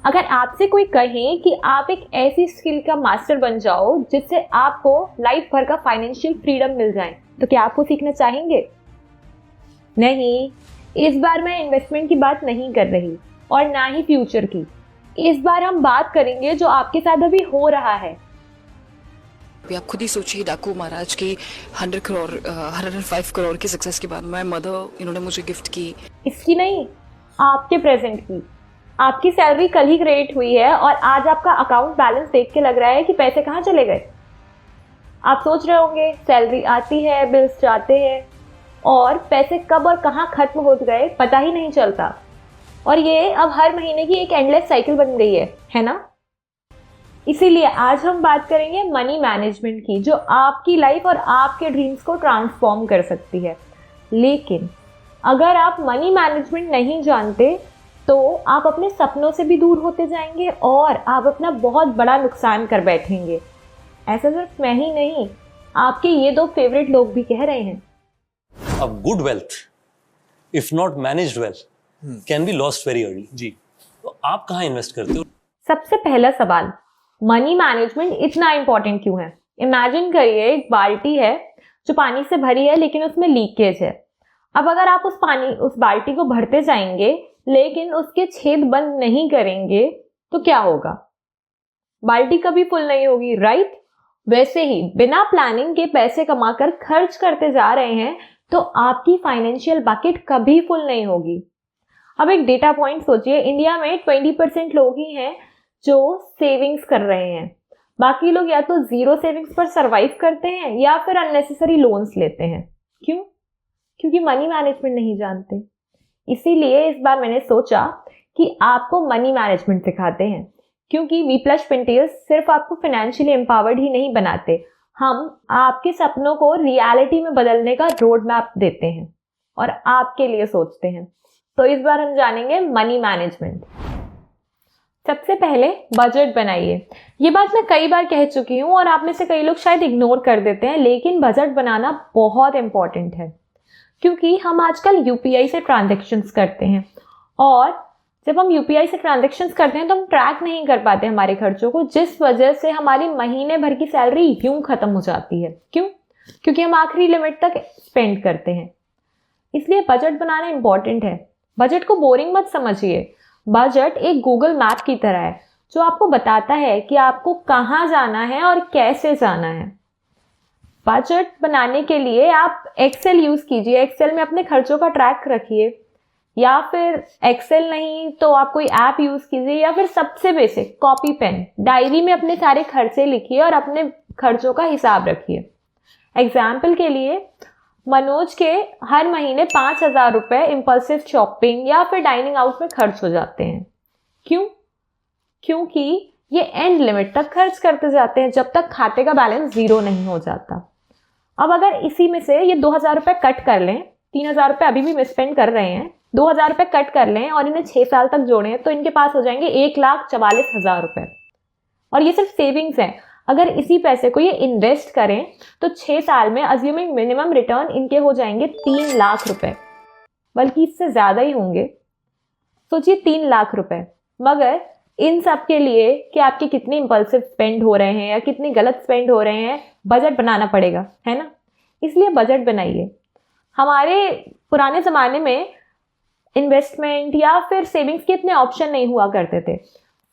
अगर आपसे कोई कहे कि आप एक ऐसी स्किल का मास्टर बन जाओ जिससे आपको लाइफ भर का फाइनेंशियल फ्रीडम मिल जाए, तो क्या आप वो सीखना चाहेंगे? नहीं, इस बार मैं इन्वेस्टमेंट की बात नहीं कर रही और ना ही फ्यूचर की। इस बार हम बात करेंगे जो आपके साथ अभी हो रहा है। अभी आप खुद ही सोचिए, डाकू महाराज की 105 करोड़ की सक्सेस के बाद माय मदर इन्होंने मुझे गिफ्ट की। इसकी नहीं, आपके प्रेजेंट की। आपकी सैलरी कल ही क्रिएट हुई है और आज आपका अकाउंट बैलेंस देख के लग रहा है कि पैसे कहाँ चले गए। आप सोच रहे होंगे सैलरी आती है, बिल्स जाते हैं और पैसे कब और कहाँ खत्म हो गए पता ही नहीं चलता। और ये अब हर महीने की एक एंडलेस साइकिल बन गई है ना? इसीलिए आज हम बात करेंगे मनी मैनेजमेंट की, जो आपकी लाइफ और आपके ड्रीम्स को ट्रांसफॉर्म कर सकती है। लेकिन अगर आप मनी मैनेजमेंट नहीं जानते तो आप अपने सपनों से भी दूर होते जाएंगे और आप अपना बहुत बड़ा नुकसान कर बैठेंगे। ऐसा सिर्फ मैं ही नहीं, आपके ये दो फेवरेट लोग भी कह रहे हैं। A good wealth, if not managed well, can be lost very early. जी, तो आप कहाँ इन्वेस्ट करते हो? सबसे पहला सवाल, मनी मैनेजमेंट इतना इंपॉर्टेंट क्यों है? इमेजिन करिए एक बाल्टी है जो पानी से भरी है लेकिन उसमें लीकेज है। अब अगर आप उस बाल्टी को भरते जाएंगे लेकिन उसके छेद बंद नहीं करेंगे तो क्या होगा? बाल्टी कभी फुल नहीं होगी, राइट? वैसे ही बिना प्लानिंग के पैसे कमाकर खर्च करते जा रहे हैं तो आपकी फाइनेंशियल बकेट कभी फुल नहीं होगी। अब एक डेटा पॉइंट सोचिए, इंडिया में 20% लोग ही हैं जो सेविंग्स कर रहे हैं। बाकी लोग या तो जीरो सेविंग्स पर सरवाइव करते हैं या फिर अननेसेसरी लोन्स लेते हैं। क्यों? क्योंकि मनी मैनेजमेंट नहीं जानते। इसीलिए इस बार मैंने सोचा कि आपको मनी मैनेजमेंट सिखाते हैं, क्योंकि वी प्लस पेंटियर्स सिर्फ आपको फाइनेंशियली एम्पावर्ड ही नहीं बनाते, हम आपके सपनों को रियलिटी में बदलने का रोड मैप देते हैं और आपके लिए सोचते हैं। तो इस बार हम जानेंगे मनी मैनेजमेंट। सबसे पहले बजट बनाइए। ये बात मैं कई बार कह चुकी हूँ और आप में से कई लोग शायद इग्नोर कर देते हैं, लेकिन बजट बनाना बहुत इंपॉर्टेंट है, क्योंकि हम आजकल यूपीआई से ट्रांजैक्शंस करते हैं और जब हम यूपीआई से ट्रांजैक्शंस करते हैं तो हम ट्रैक नहीं कर पाते हमारे खर्चों को, जिस वजह से हमारी महीने भर की सैलरी यूं खत्म हो जाती है। क्यों? क्योंकि हम आखिरी लिमिट तक स्पेंड करते हैं। इसलिए बजट बनाना इंपॉर्टेंट है। बजट को बोरिंग मत समझिए। बजट एक गूगल मैप की तरह है जो आपको बताता है कि आपको कहाँ जाना है और कैसे जाना है। बजट बनाने के लिए आप एक्सेल यूज कीजिए। एक्सेल में अपने खर्चों का ट्रैक रखिए, या फिर एक्सेल नहीं तो आप कोई ऐप यूज कीजिए, या फिर सबसे बेसिक कॉपी पेन, डायरी में अपने सारे खर्चे लिखिए और अपने खर्चों का हिसाब रखिए। एग्जाम्पल के लिए मनोज के हर महीने 5,000 रुपए इम्पल्सिव शॉपिंग या फिर डाइनिंग आउट में खर्च हो जाते हैं। क्यों? क्योंकि ये एंड लिमिट तक खर्च करते जाते हैं जब तक खाते का बैलेंस जीरो नहीं हो जाता। अब अगर इसी में से ये 2,000 रुपए कट कर लें, 3,000 रुपए अभी भी मिसस्पेंड कर रहे हैं, 2,000 रुपए कट कर लें और इन्हें 6 साल तक जोड़ें तो इनके पास हो जाएंगे 1,44,000 रुपए। और ये सिर्फ सेविंग्स है। अगर इसी पैसे को ये इन्वेस्ट करें तो 6 साल में अज्यूमिंग मिनिमम रिटर्न इनके हो जाएंगे 3 लाख रुपए, बल्कि इससे ज़्यादा ही होंगे। सोचिए 3 लाख रुपए। मगर इन सब के लिए कि आपके कितने इम्पल्सिव स्पेंड हो रहे हैं या कितने गलत स्पेंड हो रहे हैं, बजट बनाना पड़ेगा, है ना? इसलिए बजट बनाइए। हमारे पुराने ज़माने में इन्वेस्टमेंट या फिर सेविंग्स के इतने ऑप्शन नहीं हुआ करते थे,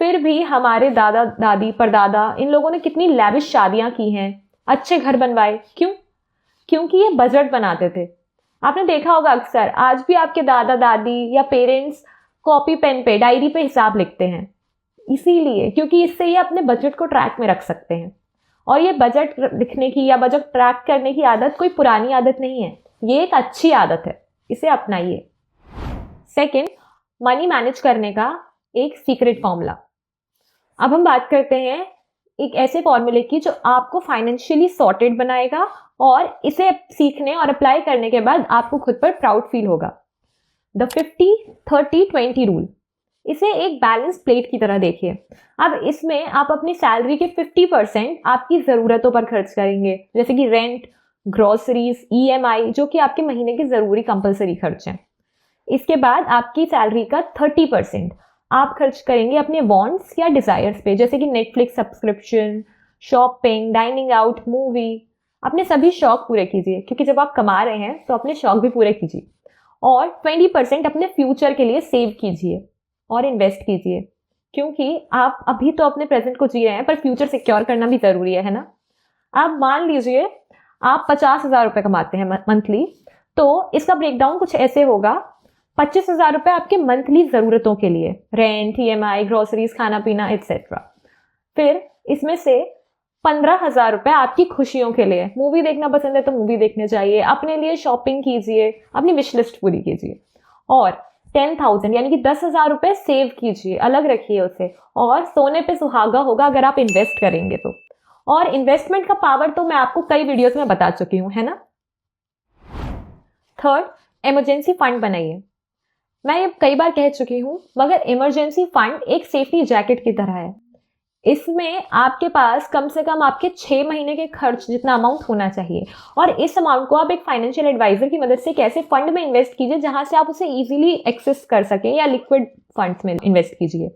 फिर भी हमारे दादा दादी परदादा इन लोगों ने कितनी लैविश शादियां की हैं, अच्छे घर बनवाए। क्यों? क्योंकि ये बजट बनाते थे। आपने देखा होगा अक्सर आज भी आपके दादा दादी या पेरेंट्स कॉपी पेन पे, डायरी पे हिसाब लिखते हैं, इसीलिए क्योंकि इससे ये अपने बजट को ट्रैक में रख सकते हैं। और ये बजट लिखने की या बजट ट्रैक करने की आदत कोई पुरानी आदत नहीं है, ये एक अच्छी आदत है, इसे अपनाइए। सेकंड, मनी मैनेज करने का एक सीक्रेट फॉर्मूला। अब हम बात करते हैं एक ऐसे फॉर्मूले की जो आपको फाइनेंशियली सॉर्टेड बनाएगा और इसे सीखने और अप्लाई करने के बाद आपको खुद पर प्राउड फील होगा। The 50-30-20 rule. इसे एक बैलेंस प्लेट की तरह देखिए। अब इसमें आप अपनी सैलरी के 50% आपकी ज़रूरतों पर खर्च करेंगे, जैसे कि रेंट, ग्रोसरीज, EMI, जो कि आपके महीने के ज़रूरी कंपलसरी खर्च हैं। इसके बाद आपकी सैलरी का 30% आप खर्च करेंगे अपने वांट्स या डिज़ायर्स पे, जैसे कि Netflix subscription, shopping, dining out, movie. अपने सभी शौक पूरे कीजिए, क्योंकि जब आप कमा रहे हैं तो अपने शौक भी पूरे कीजिए। और 20% अपने फ्यूचर के लिए सेव कीजिए और इन्वेस्ट कीजिए, क्योंकि आप अभी तो अपने प्रेजेंट को जी रहे हैं, पर फ्यूचर सिक्योर करना भी ज़रूरी है ना। आप मान लीजिए आप 50,000 रुपये कमाते हैं मंथली, तो इसका ब्रेकडाउन कुछ ऐसे होगा। 25,000 रुपये आपके मंथली ज़रूरतों के लिए, रेंट, EMI, ग्रोसरीज, खाना पीना एट्सेट्रा। फिर इसमें से 15,000 रुपये आपकी खुशियों के लिए, मूवी देखना पसंद है तो मूवी देखने जाइए, अपने लिए शॉपिंग कीजिए, अपनी विश लिस्ट पूरी कीजिए। और 10,000 यानी कि 10,000 रुपये सेव कीजिए, अलग रखिए उसे, और सोने पे सुहागा होगा अगर आप इन्वेस्ट करेंगे तो। और इन्वेस्टमेंट का पावर तो मैं आपको कई वीडियोस में बता चुकी हूँ, है ना। थर्ड, इमरजेंसी फंड बनाइए। मैं ये कई बार कह चुकी हूँ, मगर इमरजेंसी फंड एक सेफ्टी जैकेट की तरह है। इसमें आपके पास कम से कम आपके 6 महीने के खर्च जितना अमाउंट होना चाहिए, और इस अमाउंट को आप एक फाइनेंशियल एडवाइजर की मदद से कैसे फंड में इन्वेस्ट कीजिए जहां से आप उसे इजीली एक्सेस कर सकें, या लिक्विड फंड्स में इन्वेस्ट कीजिए।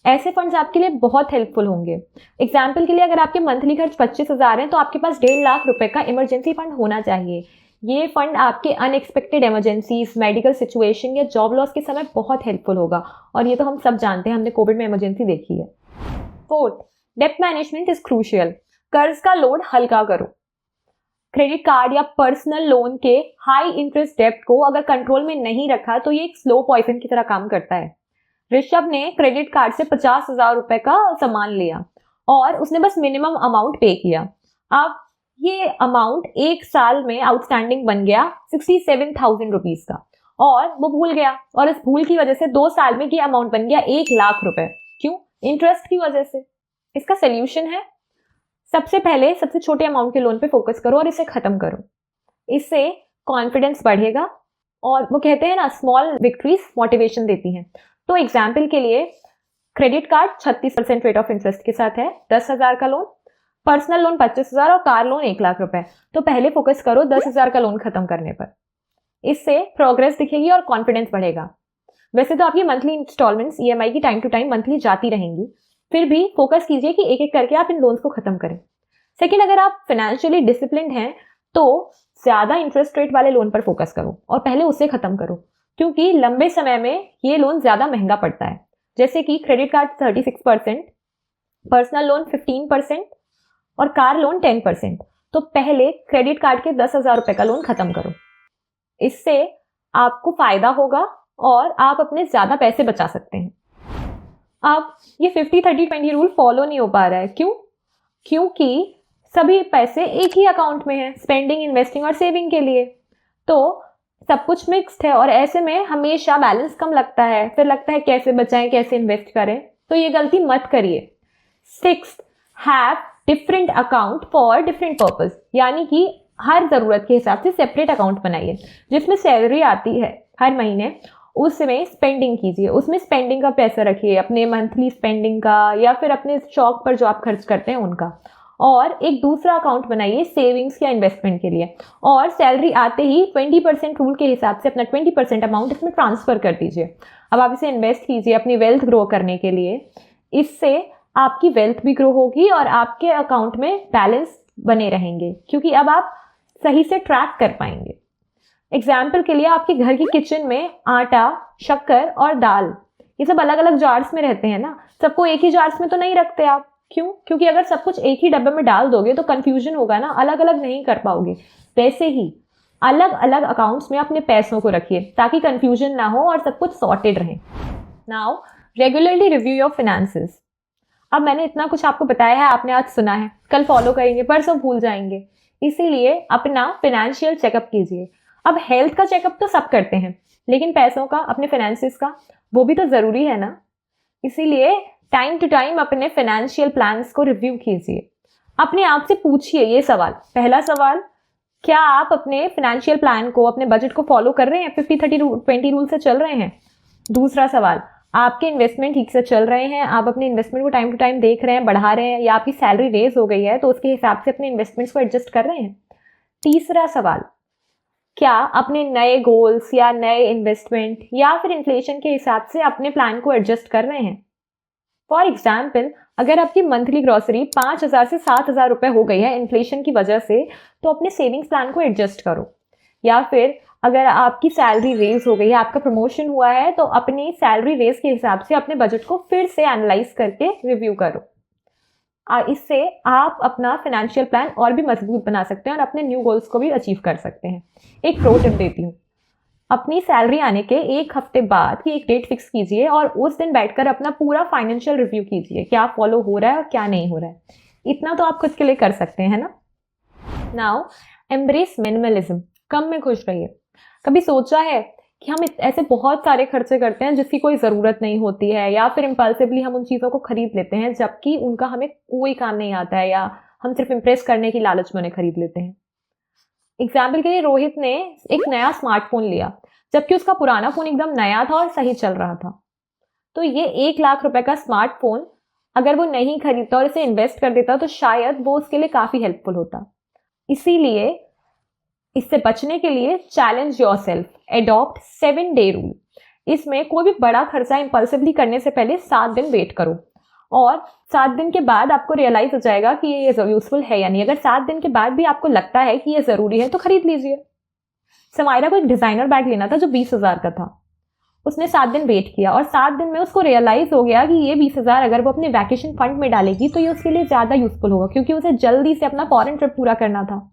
ऐसे फंड्स आपके लिए बहुत हेल्पफुल होंगे। एग्जाम्पल के लिए, अगर आपके मंथली खर्च 25,000 हैं तो आपके पास 1.5 लाख रुपए का इमरजेंसी फंड होना चाहिए। ये फंड आपके अनएक्सपेक्टेड इमरजेंसीज, मेडिकल सिचुएशन या जॉब लॉस के समय बहुत हेल्पफुल होगा, और ये तो हम सब जानते हैं, हमने कोविड में इमरजेंसी देखी है। फोर्थ, डेब्ट मैनेजमेंट इज क्रूशियल। कर्ज का लोड हल्का करो। क्रेडिट कार्ड या पर्सनल लोन के हाई इंटरेस्ट डेब्ट को अगर कंट्रोल में नहीं रखा तो ये एक स्लो पॉइजन की तरह काम करता है। ऋषभ ने क्रेडिट कार्ड से 50,000 रुपए का सामान लिया और उसने बस मिनिमम अमाउंट पे किया। अब ये अमाउंट 1 साल में आउटस्टैंडिंग बन गया 67,000 रुपीज का, और वो भूल गया, और इस भूल की वजह से 2 साल में ये अमाउंट बन गया 1 लाख रुपए। क्यों? इंटरेस्ट की वजह से। इसका सोल्यूशन है, सबसे पहले सबसे छोटे अमाउंट के लोन पे फोकस करो और इसे खत्म करो। इससे कॉन्फिडेंस बढ़ेगा, और वो कहते हैं ना, स्मॉल विक्ट्रीज मोटिवेशन देती हैं। तो एग्जाम्पल के लिए, credit card 36% rate of interest के साथ है, 10,000 का लोन, पर्सनल लोन 25,000 और कार लोन 1 लाख रुपए। तो पहले फोकस करो 10,000 का लोन खत्म करने पर। इससे प्रोग्रेस दिखेगी और कॉन्फिडेंस बढ़ेगा। वैसे तो आपकी मंथली इंस्टॉलमेंट्स EMI की टाइम टू टाइम मंथली जाती रहेंगी, फिर भी फोकस कीजिए कि एक एक करके आप इन लोन्स को खत्म करें। सेकेंड, अगर आप फाइनेंशियली डिसिप्लिन्ड हैं तो ज्यादा इंटरेस्ट रेट वाले लोन पर फोकस करो और पहले उसे खत्म करो, क्योंकि लंबे समय में ये लोन ज्यादा महंगा पड़ता है। जैसे कि क्रेडिट कार्ड 36%, पर्सनल लोन 15% और कार लोन 10%। तो पहले क्रेडिट कार्ड के 10,000 रुपए का लोन खत्म करो। इससे आपको फायदा होगा और आप अपने ज्यादा पैसे बचा सकते हैं। अब ये 50-30-20 रूल फॉलो नहीं हो पा रहा है। क्यों? क्योंकि सभी पैसे एक ही अकाउंट में है, स्पेंडिंग, इन्वेस्टिंग और सेविंग के लिए। तो सब कुछ मिक्स्ड है, और ऐसे में हमेशा बैलेंस कम लगता है, फिर लगता है कैसे बचाएं, कैसे इन्वेस्ट करें। तो ये गलती मत करिए। 6, have different account for different purpose, यानी कि हर जरूरत के हिसाब से सेपरेट अकाउंट बनाइए। जिसमें सैलरी आती है हर महीने, उसमें स्पेंडिंग कीजिए, उसमें स्पेंडिंग का पैसा रखिए, अपने मंथली स्पेंडिंग का या फिर अपने शौक पर जो आप खर्च करते हैं उनका। और एक दूसरा अकाउंट बनाइए सेविंग्स या इन्वेस्टमेंट के लिए, और सैलरी आते ही 20% रूल के हिसाब से अपना 20% अमाउंट इसमें ट्रांसफर कर दीजिए। अब आप इसे इन्वेस्ट कीजिए अपनी वेल्थ ग्रो करने के लिए। इससे आपकी वेल्थ भी ग्रो होगी और आपके अकाउंट में बैलेंस बने रहेंगे, क्योंकि अब आप सही से ट्रैक कर पाएंगे। एग्जाम्पल के लिए, आपके घर की किचन में आटा, शक्कर और दाल, ये सब अलग अलग जार्स में रहते हैं ना। सबको एक ही जार्स में तो नहीं रखते आप। क्यों? क्योंकि अगर सब कुछ एक ही डब्बे में डाल दोगे तो कंफ्यूजन होगा ना, अलग अलग नहीं कर पाओगे। वैसे ही अलग अलग अकाउंट्स में अपने पैसों को रखिए ताकि कंफ्यूजन ना हो और सब कुछ सॉर्टेड रहे। Now, regularly review your finances. अब मैंने इतना कुछ आपको बताया है, आपने आज सुना है, कल फॉलो करेंगे, परसों भूल जाएंगे। इसीलिए अपना फाइनेंशियल चेकअप कीजिए। अब हेल्थ का चेकअप तो सब करते हैं, लेकिन पैसों का, अपने फाइनेंसेस का, वो भी तो ज़रूरी है ना। इसीलिए टाइम टू टाइम अपने फाइनेंशियल प्लान्स को रिव्यू कीजिए। अपने आप से पूछिए ये सवाल। पहला सवाल, क्या आप अपने फाइनेंशियल प्लान को, अपने बजट को फॉलो कर रहे हैं, 50-30-20 रूल से चल रहे हैं? दूसरा सवाल, आपके इन्वेस्टमेंट ठीक से चल रहे हैं, आप अपने इन्वेस्टमेंट को टाइम टू टाइम देख रहे हैं, बढ़ा रहे हैं, या आपकी सैलरी रेज हो गई है तो उसके हिसाब से अपने इन्वेस्टमेंट्स को एडजस्ट कर रहे हैं? तीसरा सवाल, क्या अपने नए गोल्स या नए इन्वेस्टमेंट या फिर इन्फ्लेशन के हिसाब से अपने प्लान को एडजस्ट कर रहे हैं? फॉर एग्जाम्पल, अगर आपकी मंथली ग्रॉसरी 5,000 से 7,000 रुपये हो गई है इन्फ्लेशन की वजह से, तो अपने सेविंग्स प्लान को एडजस्ट करो। या फिर अगर आपकी सैलरी रेज हो गई है, आपका प्रमोशन हुआ है, तो अपनी सैलरी रेज के हिसाब से अपने बजट को फिर से एनालाइज करके रिव्यू करो। इससे आप अपना फाइनेंशियल प्लान और भी मजबूत बना सकते हैं और अपने न्यू गोल्स को भी अचीव कर सकते हैं। एक प्रो टिप देती हूँ, अपनी सैलरी आने के 1 हफ्ते बाद की एक डेट फिक्स कीजिए और उस दिन बैठकर अपना पूरा फाइनेंशियल रिव्यू कीजिए, क्या फॉलो हो रहा है और क्या नहीं हो रहा है। इतना तो आप खुद के लिए कर सकते हैं, है ना। नाउ एम्ब्रेस मिनिमलिज्म, कम में खुश रहिए। कभी सोचा है कि हम ऐसे बहुत सारे खर्चे करते हैं जिसकी कोई ज़रूरत नहीं होती है, या फिर इम्पल्सिवली हम उन चीज़ों को खरीद लेते हैं जबकि उनका हमें कोई काम नहीं आता है, या हम सिर्फ इम्प्रेस करने की लालच में उन्हें खरीद लेते हैं। एग्जाम्पल के लिए रोहित ने एक नया स्मार्टफोन लिया जबकि उसका पुराना फ़ोन एकदम नया था और सही चल रहा था। तो ये 1 लाख रुपए का स्मार्टफोन अगर वो नहीं खरीदता और इसे इन्वेस्ट कर देता तो शायद वो उसके लिए काफ़ी हेल्पफुल होता। इसीलिए इससे बचने के लिए challenge yourself, adopt 7 day rule. इसमें कोई भी बड़ा खर्चा इंपल्सिवली करने से पहले 7 दिन वेट करो और 7 दिन के बाद आपको रियलाइज हो जाएगा कि ये यूजफुल है या नहीं। अगर 7 दिन के बाद भी आपको लगता है कि ये ज़रूरी है तो खरीद लीजिए। समायरा को एक डिज़ाइनर बैग लेना था जो 20,000 का था। उसने 7 दिन वेट किया और 7 दिन में उसको रियलाइज हो गया कि ये 20,000 अगर वो अपने वैकेशन फंड में डालेगी तो ये उसके लिए ज़्यादा यूजफुल होगा, क्योंकि उसे जल्दी से अपना फॉरेन ट्रिप पूरा करना था।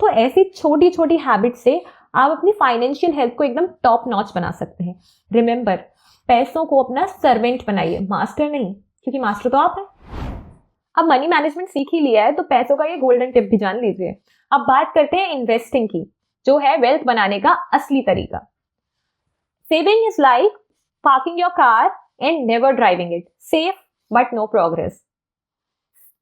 तो ऐसी छोटी छोटी हैबिट से आप अपनी फाइनेंशियल हेल्थ को एकदम टॉप नॉच बना सकते हैं। रिमेंबर, पैसों को अपना सर्वेंट बनाइए, मास्टर नहीं, क्योंकि मास्टर तो आप हैं। अब मनी मैनेजमेंट सीख ही लिया है तो पैसों का ये गोल्डन टिप भी जान लीजिए। अब बात करते हैं इन्वेस्टिंग की, जो है वेल्थ बनाने का असली तरीका। Saving is like parking your car and never driving it, safe but no progress.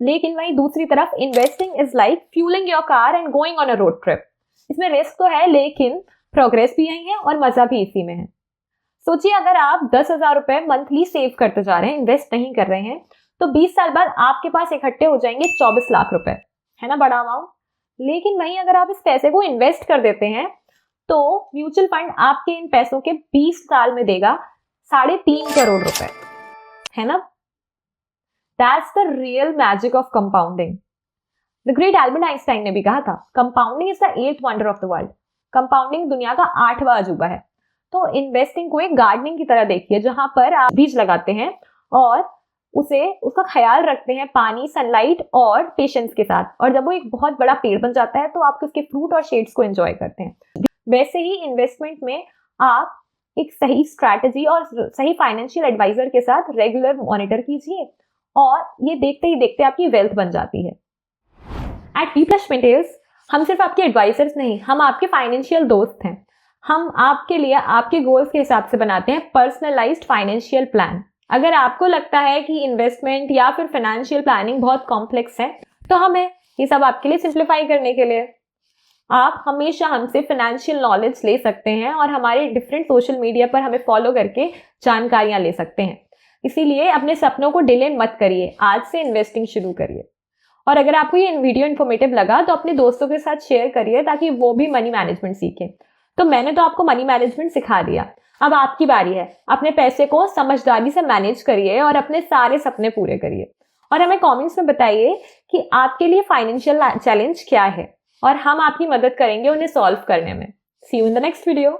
लेकिन वहीं दूसरी तरफ investing is like fueling your car and going on a road trip. इसमें रिस्क तो है लेकिन प्रोग्रेस भी यही है और मजा भी इसी में है। सोचिए, अगर आप 10,000 रुपए मंथली सेव करते जा रहे हैं, इन्वेस्ट नहीं कर रहे हैं, तो 20 साल बाद आपके पास इकट्ठे हो जाएंगे 24 लाख रुपए, है ना, बड़ा अमाउंट। लेकिन वहीं अगर आप इस पैसे को इन्वेस्ट कर देते हैं तो म्यूचुअल फंड आपके इन पैसों के 20 साल में देगा 3.5 करोड़ रुपए, है ना। That's the real magic of compounding. The great Albert Einstein ने भी कहा था, compounding is the 8th wonder of the world. Compounding दुनिया का 8वां अजूबा है। तो इन्वेस्टिंग को एक गार्डनिंग की तरह देखिए, जहां पर आप बीज लगाते हैं और उसका ख्याल रखते हैं पानी, सनलाइट और पेशेंस के साथ, और जब वो एक बहुत बड़ा पेड़ बन जाता है तो आप उसके फ्रूट और शेड्स को एंजॉय करते हैं। वैसे ही इन्वेस्टमेंट में आप एक सही स्ट्रैटेजी और सही फाइनेंशियल एडवाइजर के साथ रेगुलर मॉनिटर कीजिए और ये देखते ही देखते आपकी वेल्थ बन जाती है। एट वीप्लसमेंटेज हम सिर्फ आपके एडवाइजर्स नहीं, हम आपके फाइनेंशियल दोस्त हैं। हम आपके लिए आपके गोल्स के हिसाब से बनाते हैं पर्सनलाइज्ड फाइनेंशियल प्लान। अगर आपको लगता है कि इन्वेस्टमेंट या फिर फाइनेंशियल प्लानिंग बहुत कॉम्प्लेक्स है तो हम हैं ये सब आपके लिए सिंप्लीफाई करने के लिए। आप हमेशा हमसे फाइनेंशियल नॉलेज ले सकते हैं और हमारे डिफरेंट सोशल मीडिया पर हमें फॉलो करके जानकारियां ले सकते हैं। इसीलिए अपने सपनों को डिले मत करिए, आज से इन्वेस्टिंग शुरू करिए। और अगर आपको ये वीडियो इन्फॉर्मेटिव लगा तो अपने दोस्तों के साथ शेयर करिए ताकि वो भी मनी मैनेजमेंट सीखें। तो मैंने तो आपको मनी मैनेजमेंट सिखा दिया, अब आपकी बारी है। अपने पैसे को समझदारी से मैनेज करिए और अपने सारे सपने पूरे करिए। और हमें कमेंट्स में बताइए कि आपके लिए फाइनेंशियल चैलेंज क्या है और हम आपकी मदद करेंगे उन्हें सॉल्व करने में। See you in the next video.